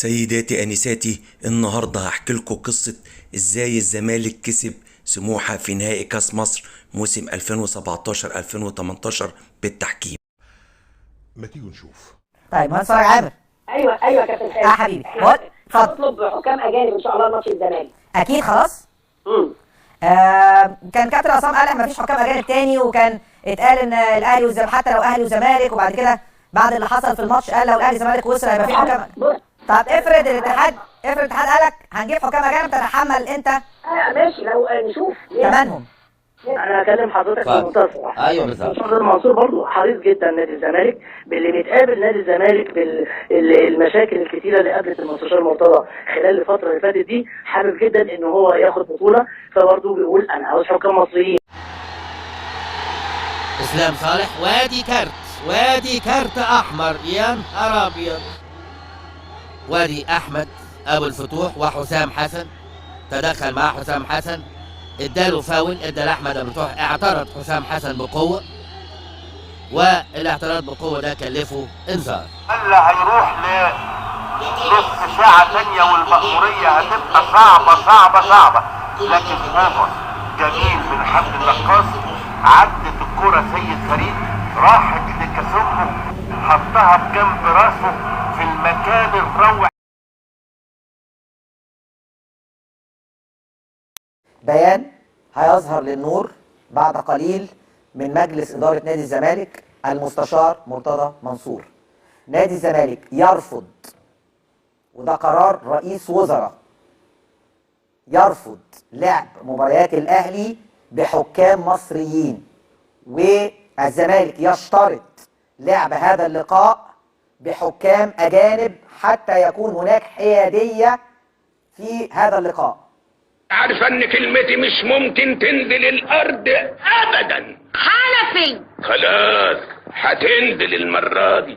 سيداتي انساتي، النهارده هحكي لكم قصه ازاي الزمالك كسب سموحه في نهائي كاس مصر موسم 2017 2018 بالتحكيم. ما تيجوا نشوف. طيب مهندس فرج عامر. ايوه يا كابتن خالد. حبيبي اتفضل. هنطلب حكام اجانب ان شاء الله ماتش الزمالك. اكيد خلاص. كان كابتن عصام قال ما فيش حكام اجانب تاني، وكان اتقال ان الاهلي والزمالك حتى لو اهلي وزمالك، وبعد كده بعد اللي حصل في الماتش قال لو الاهلي والزمالك وصل هيبقى في حكام. طب افرض الاتحاد قالك هنجيب حكام اجانب، تتحمل انت ماشي لو نشوف ثمنهم. انا هكلم حضرتك بمنتهى الصراحه. ايوه بالظبط. مستشار منصور برضه حريص جدا نادي الزمالك باللي بيتقابل نادي الزمالك بالمشاكل الكتيره اللي قابلت المستشار مرتضى خلال الفتره اللي فاتت دي، حابب جدا ان هو ياخد بطوله، فبرضه بيقول انا عاوز حكام مصريين. اسلام صالح، وادي كارت احمر، يا نهار ابيض. وادي احمد ابو الفتوح وحسام حسن، تدخل مع حسام حسن، اداله فاول، ادى لاحمد ابو الفتوح، اعترض حسام حسن بقوه، والاعتراض بقوه ده كلفه انذار. هلا هيروح لنص ساعه ثانيه والمأموريه هتبقى صعبه، لكن اوفر جميل من حمد النقاص، عدت الكره سيد فريد، راحت لكاسوكو، حطها بجنب راسه في المكان الروع. بيان هيظهر للنور بعد قليل من مجلس إدارة نادي الزمالك المستشار مرتضى منصور. نادي الزمالك يرفض، وده قرار رئيس وزراء، يرفض لعب مباريات الأهلي بحكام مصريين، والزمالك يشترط لعب هذا اللقاء بحكام أجانب حتى يكون هناك حيادية في هذا اللقاء. عارفه ان كلمتي مش ممكن تنزل الارض ابدا. حنفي خلاص هتنزل المره دي.